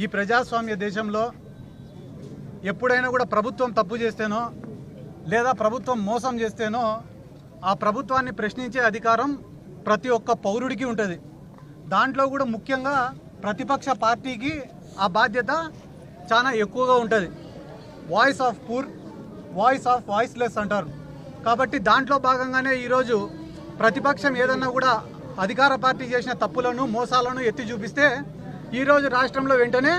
ఈ ప్రజాస్వామ్య దేశంలో ఎప్పుడైనా కూడా ప్రభుత్వం తప్పు చేస్తేనో లేదా ప్రభుత్వం మోసం చేస్తేనో ఆ ప్రభుత్వాన్ని ప్రశ్నించే అధికారం ప్రతి ఒక్క పౌరుడికి ఉంటుంది. దాంట్లో కూడా ముఖ్యంగా ప్రతిపక్ష పార్టీకి ఆ బాధ్యత చాలా ఎక్కువగా ఉంటుంది. Voice of poor, voice of voiceless అంటారు. కాబట్టి దాంట్లో భాగంగానే ఈరోజు ప్రతిపక్షం ఏదన్నా కూడా అధికార పార్టీ చేసిన తప్పులను మోసాలను ఎత్తి చూపిస్తే ఈరోజు రాష్ట్రంలో వెంటనే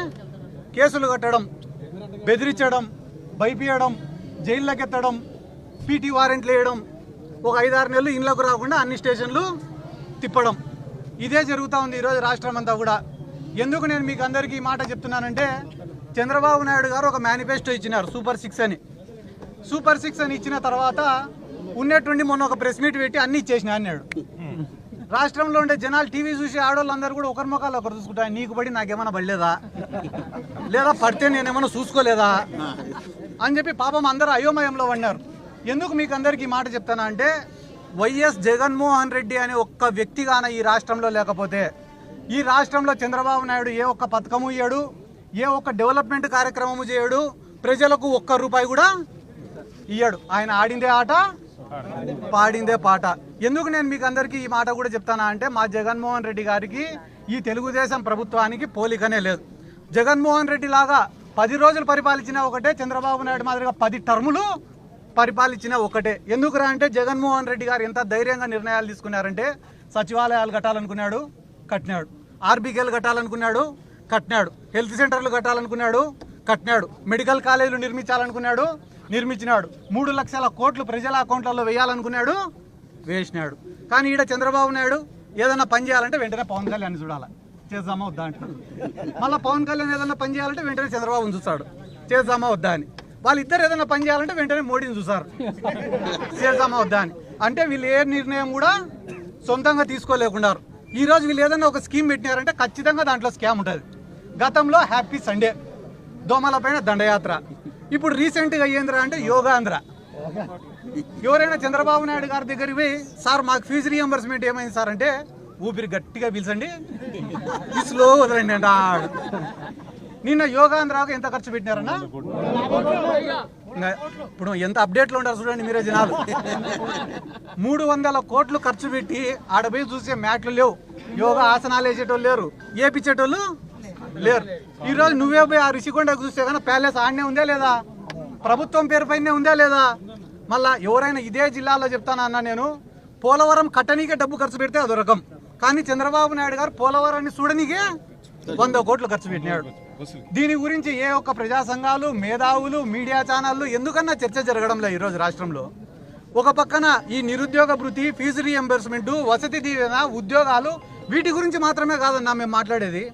కేసులు కట్టడం, బెదిరించడం, భయపీయడం, జైల్లోకి ఎత్తడం, పీటీ వారెంట్లు వేయడం, ఒక 5-6 నెలలు ఇళ్ళకు రాకుండా అన్ని స్టేషన్లు తిప్పడం, ఇదే జరుగుతూ ఉంది ఈరోజు రాష్ట్రం అంతా కూడా. ఎందుకు నేను మీకు అందరికీ ఈ మాట చెప్తున్నానంటే, చంద్రబాబు నాయుడు గారు ఒక మేనిఫెస్టో ఇచ్చినారు సూపర్ 6 అని. సూపర్ 6 అని ఇచ్చిన తర్వాత ఉన్నట్టుండి మొన్న ఒక ప్రెస్ మీట్ పెట్టి అన్ని ఇచ్చేసిన అన్నాడు. రాష్ట్రంలో ఉండే జనాలు టీవీ చూసి ఆడవాళ్ళందరూ కూడా ఒకరి ముఖాలు ఒకరు చూసుకుంటారు. నీకు పడి నాకేమైనా పడలేదా, లేదా పడితే నేనేమైనా చూసుకోలేదా అని చెప్పి పాపం అందరూ అయోమయంలో పడినారు. ఎందుకు మీకు అందరికీ ఈ మాట చెప్తానా అంటే, వైఎస్ జగన్మోహన్ రెడ్డి అనే ఒక్క వ్యక్తిగాన ఈ రాష్ట్రంలో లేకపోతే ఈ రాష్ట్రంలో చంద్రబాబు నాయుడు ఏ ఒక్క పథకము ఇయ్యడు, ఏ ఒక్క డెవలప్మెంట్ కార్యక్రమము చేయడు, ప్రజలకు ఒక్క రూపాయి కూడా ఇయ్యడు. ఆయన ఆడిందే ఆట, పాడిందే పాట. ఎందుకు నేను మీకు అందరికీ ఈ మాట కూడా చెప్తానా అంటే, మా జగన్మోహన్ రెడ్డి గారికి ఈ తెలుగుదేశం ప్రభుత్వానికి పోలికనే లేదు. జగన్మోహన్ రెడ్డి లాగా 10 రోజులు పరిపాలించిన ఒకటే, చంద్రబాబు నాయుడు మాదిరిగా 10 టర్ములు పరిపాలించిన ఒకటే. ఎందుకురా అంటే, జగన్మోహన్ రెడ్డి గారు ఎంత ధైర్యంగా నిర్ణయాలు తీసుకున్నారంటే, సచివాలయాలు కట్టాలనుకున్నాడు, కట్టినాడు. ఆర్బీకేలు కట్టాలనుకున్నాడు, కట్టినాడు. హెల్త్ సెంటర్లు కట్టాలనుకున్నాడు, కట్టినాడు. మెడికల్ కాలేజీలు నిర్మించాలనుకున్నాడు, నిర్మించినాడు. 3 లక్షల కోట్లు ప్రజల అకౌంట్లలో వేయాలనుకున్నాడు, వేసినాడు. కానీ ఈడ చంద్రబాబు నాయుడు ఏదన్నా పని చేయాలంటే వెంటనే పవన్ కళ్యాణ్ చూడాలి, చేద్దామా వద్దా అంటే. మళ్ళీ పవన్ కళ్యాణ్ ఏదన్నా పని చేయాలంటే వెంటనే చంద్రబాబుని చూస్తాడు, చేద్దామా వద్దా అని. వాళ్ళిద్దరు ఏదైనా పని చేయాలంటే వెంటనే మోడీని చూస్తారు, చేద్దామా వద్దా అని. అంటే వీళ్ళు ఏ నిర్ణయం కూడా సొంతంగా తీసుకోలేకున్నారు. ఈరోజు వీళ్ళు ఏదైనా ఒక స్కీమ్ పెట్టినారంటే ఖచ్చితంగా దాంట్లో స్కామ్ ఉంటుంది. గతంలో హ్యాపీ సండే, దోమల పైన దండయాత్ర, ఇప్పుడు రీసెంట్గా ఏంద్రా అంటే యోగాంధ్ర. ఎవరైనా చంద్రబాబు నాయుడు గారి దగ్గరికి పోయి, సార్ మాకు ఫీజు రీఎంబర్స్మెంట్ ఏమైంది సార్ అంటే, ఊపిరి గట్టిగా పీల్చండి, స్లో వదలండి అంట. నిన్న యోగాంధ్రకు ఎంత ఖర్చు పెట్టినారన్నా, ఇప్పుడు ఎంత అప్డేట్లో ఉంటారు చూడండి మీరే జనాలు. 300 కోట్లు ఖర్చు పెట్టి ఆడపోయి చూసే మ్యాట్లు లేవు, యోగా ఆసనాలు వేసేటోళ్ళు లేరు, ఏపించేటోళ్ళు లేరు. ఈరోజు నువ్వే పోయి ఆ రిషికొండకు చూస్తే కానీ ప్యాలెస్ ఆడనే ఉందా లేదా, ప్రభుత్వం పేరు పైనే ఉందా లేదా. మళ్ళా ఎవరైనా ఇదే జిల్లాలో చెప్తానా అన్న, నేను పోలవరం కట్టనీకే డబ్బు ఖర్చు పెడితే అదో రకం, కానీ చంద్రబాబు నాయుడు గారు పోలవరాన్ని చూడనీకే 100 కోట్లు ఖర్చు పెట్టినాడు. దీని గురించి ఏ ఒక్క ప్రజా సంఘాలు, మేధావులు, మీడియా ఛానళ్ళు ఎందుకన్నా చర్చ జరగడంలో ఈరోజు రాష్ట్రంలో. ఒక పక్కన ఈ నిరుద్యోగ భృతి, ఫీజు రీఎంబర్స్మెంట్, వసతి దీవెన, ఉద్యోగాలు, వీటి గురించి మాత్రమే కాదన్నా మేము మాట్లాడేది.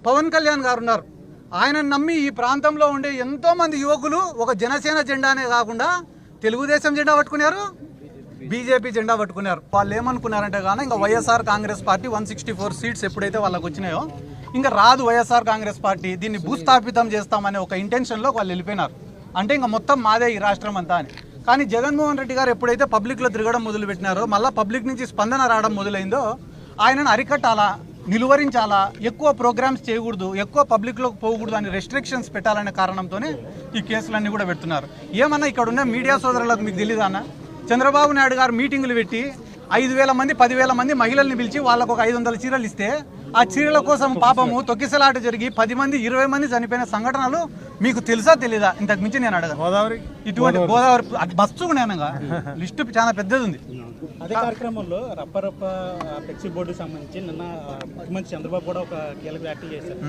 పవన్ కళ్యాణ్ గారు ఉన్నారు, ఆయన నమ్మి ఈ ప్రాంతంలో ఉండే ఎంతో మంది యువకులు ఒక జనసేన జెండానే కాకుండా తెలుగుదేశం జెండా పట్టుకున్నారు, బీజేపీ జెండా పట్టుకున్నారు. వాళ్ళు ఏమనుకున్నారంటే కానీ ఇంకా వైఎస్ఆర్ కాంగ్రెస్ పార్టీ 164 సీట్స్ ఎప్పుడైతే వాళ్ళకు వచ్చినాయో ఇంకా రాదు వైఎస్ఆర్ కాంగ్రెస్ పార్టీ, దీన్ని భూస్థాపితం చేస్తామనే ఒక ఇంటెన్షన్లో వాళ్ళు వెళ్ళిపోయినారు. అంటే ఇంకా మొత్తం మాదే ఈ రాష్ట్రం అంతా అని. కానీ జగన్మోహన్ రెడ్డి గారు ఎప్పుడైతే పబ్లిక్లో తిరగడం మొదలుపెట్టినారో, మళ్ళీ పబ్లిక్ నుంచి స్పందన రావడం మొదలైందో, ఆయనను అరికట్టాలా, నిలువరించాలా, ఎక్కువ ప్రోగ్రామ్స్ చేయకూడదు, ఎక్కువ పబ్లిక్లోకి పోకూడదు అని రెస్ట్రిక్షన్స్ పెట్టాలనే కారణంతోనే ఈ కేసులన్నీ కూడా పెడుతున్నారు. ఏమన్నా ఇక్కడ ఉన్న మీడియా సోదరులకు మీకు తెలీదా అన్న, చంద్రబాబు నాయుడు గారు మీటింగులు పెట్టి 5,000 మంది 10,000 మంది మహిళల్ని పిలిచి వాళ్ళకు ఒక 500 చీరలు ఇస్తే, ఆ చీరల కోసం పాపము తొక్కిసలాట జరిగి 10 మంది 20 మంది చనిపోయిన సంఘటనలు మీకు తెలుసా తెలీదా? ఇంతకు మించి నేను అడగను. గోదావరి ఇటువంటి గోదావరి బస్సు నేనగా లిస్టు చాలా పెద్దది ఉంది. అదే కార్యక్రమంలో రప్పరప్ప ఫ్లెక్సీ బోర్డుకి సంబంధించి నిన్న ముఖ్యమంత్రి చంద్రబాబు కూడా ఒక కీలక వ్యాఖ్యలు చేశారు.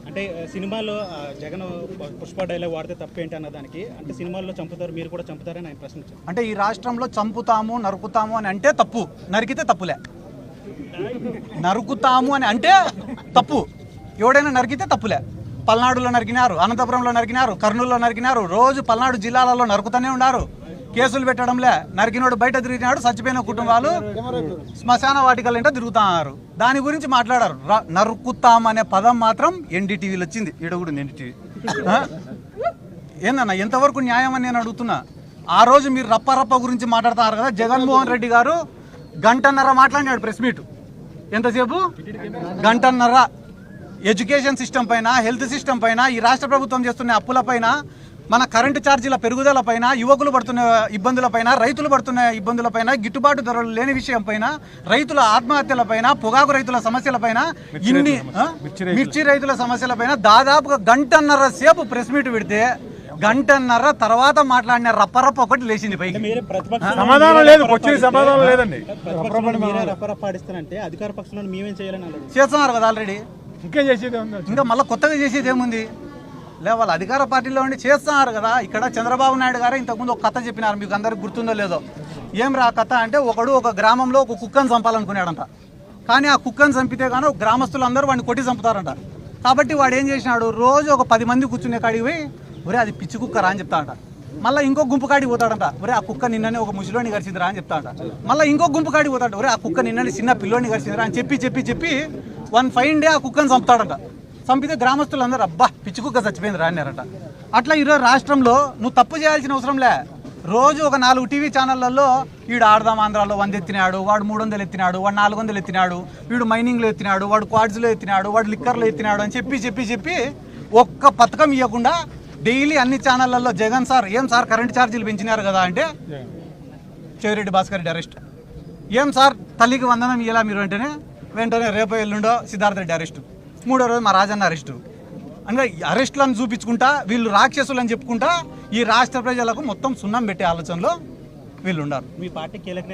అంటే సినిమాలో జగన్ పుష్ప డైలాగ్ వాడితే తప్పేంటి అన్న దానికి, అంటే సినిమాల్లో చంపుతారు, మీరు కూడా చంపుతారని ఆయన ప్రశ్నించారు. అంటే ఈ రాష్ట్రంలో చంపుతాము, నరుకుతాము అని అంటే తప్పు, నరికితే తప్పులే. నరుకుతాము అని అంటే తప్పు, ఎవడైనా నరికితే తప్పులే. పల్నాడులో నరికినారు, అనంతపురంలో నరికినారు, కర్నూలులో నరికినారు, రోజు పల్నాడు జిల్లాలలో నరుకుతూనే ఉన్నారు. కేసులు పెట్టడంలే, నరికినోడు బయట తిరిగినాడు, చచ్చిపోయిన కుటుంబాలు శ్మశాన వాటికలంటే తిరుగుతున్నారు. దాని గురించి మాట్లాడారు. నరుకుతామనే పదం మాత్రం ఎన్డీటీవీలో వచ్చింది, ఈడగుడు ఎన్డీటీవీ. ఏందన్నా ఎంతవరకు న్యాయం అని నేను అడుగుతున్నా. ఆ రోజు మీరు రప్ప గురించి మాట్లాడుతున్నారు కదా, జగన్మోహన్ రెడ్డి గారు 1.5 గంట మాట్లాడినాడు ప్రెస్ మీట్. ఎంతసేపు? 1.5 గంట. ఎడ్యుకేషన్ సిస్టమ్ పైన, హెల్త్ సిస్టమ్ పైన, ఈ రాష్ట్ర ప్రభుత్వం చేస్తున్న అప్పుల పైన, మన కరెంటు ఛార్జీల పెరుగుదల పైన, యువకులు పడుతున్న ఇబ్బందుల పైన, రైతులు పడుతున్న ఇబ్బందుల పైన, గిట్టుబాటు ధరలు లేని విషయం పైన, రైతుల ఆత్మహత్యల పైన, పొగాకు రైతుల సమస్యల పైన, ఇన్ని మిర్చి రైతుల సమస్యల పైన దాదాపుగా గంటన్నర సేపు ప్రెస్ మీట్ పెడితే గంటన్నర తర్వాత మాట్లాడిన రప్పరప్ప ఒకటి లేచింది పైకి. మీరే ప్రతిపక్షం సమాధానం లేదు, వచ్చిన సమాధానం లేదండి. మీరే రప్పరప్ప ఆడిస్తానంటే అధికార పక్షంలో మేమేం చేయాలని అన్నారు. చేస్తున్నారు కదా ఆల్రెడీ, ఇంకేం చేసేది ఉంది? ఇంకా మళ్ళీ కొత్తగా చేసేది ఏముంది? వాళ్ళు అధికార పార్టీలో ఉండి చేస్తున్నారు కదా. ఇక్కడ చంద్రబాబు నాయుడు గారు ఇంతకుముందు ఒక కథ చెప్పినారు, మీకు అందరికి గుర్తుందో లేదో. ఏం రా కథ అంటే, ఒకడు ఒక గ్రామంలో ఒక కుక్కను చంపాలనుకున్నాడంట. కానీ ఆ కుక్కను చంపితే కానీ గ్రామస్తులందరూ వాడిని కొట్టి చంపుతారంట. కాబట్టి వాడు ఏం చేసినాడు, రోజు ఒక 10 మంది కూర్చునే కాడికి పోయి, ఒరే అది పిచ్చి కుక్క రా అని చెప్తాడంట. మళ్ళీ ఇంకో గుంపు కాడికి పోతాడంట, ఒరే ఆ కుక్క నిన్ననే ఒక ముసలోని గడిచిందిరా అని చెప్తాడంట. మళ్ళీ ఇంకో గుంపు కాడికి పోతాడు, ఒరే ఆ కుక్క నిన్ననే చిన్న పిల్లోని గడిచిందిరా అని చెప్పి వన్ ఫైన్ డే ఆ కుక్కను చంపుతాడంట. చంపితే గ్రామస్తులందరూ అబ్బా పిచ్చి కుక్క చచ్చిపోయింది రా అన్నారట. అట్లా ఈరోజు రాష్ట్రంలో నువ్వు తప్పు చేయాల్సిన అవసరంలే. రోజు ఒక 4 టీవీ ఛానళ్లలో వీడు ఆడదాం ఆంధ్రాలో 100 ఎత్తినాడు, వాడు 300 ఎత్తినాడు, వాడు 400 ఎత్తినాడు, వీడు మైనింగ్లో ఎత్తినాడు, వాడు క్వాడ్స్లో ఎత్తినాడు, వాడు లిక్కర్లో ఎత్తినాడు అని చెప్పి ఒక్క పథకం ఇవ్వకుండా డైలీ అన్ని ఛానళ్లలో జగన్ సార్ ఏం సార్ కరెంట్ ఛార్జీలు పెంచినారు కదా అంటే చెవిరెడ్డి భాస్కర్ రెడ్డి అరెస్ట్. ఏం సార్ తల్లికి వందనం ఇయ్యాలా మీరు వెంటనే రేపు ఎల్లుండో సిద్ధార్థ రెడ్డి అరెస్టు, 3వ రోజు మా రాజన్న అరెస్టు. అంటే అరెస్టులను చూపించుకుంటా వీళ్ళు రాక్షసులు అని చెప్పుకుంటా ఈ రాష్ట్ర ప్రజలకు మొత్తం సున్నం పెట్టే ఆలోచనలో వీళ్ళు ఉన్నారు. మీ పార్టీ కీలక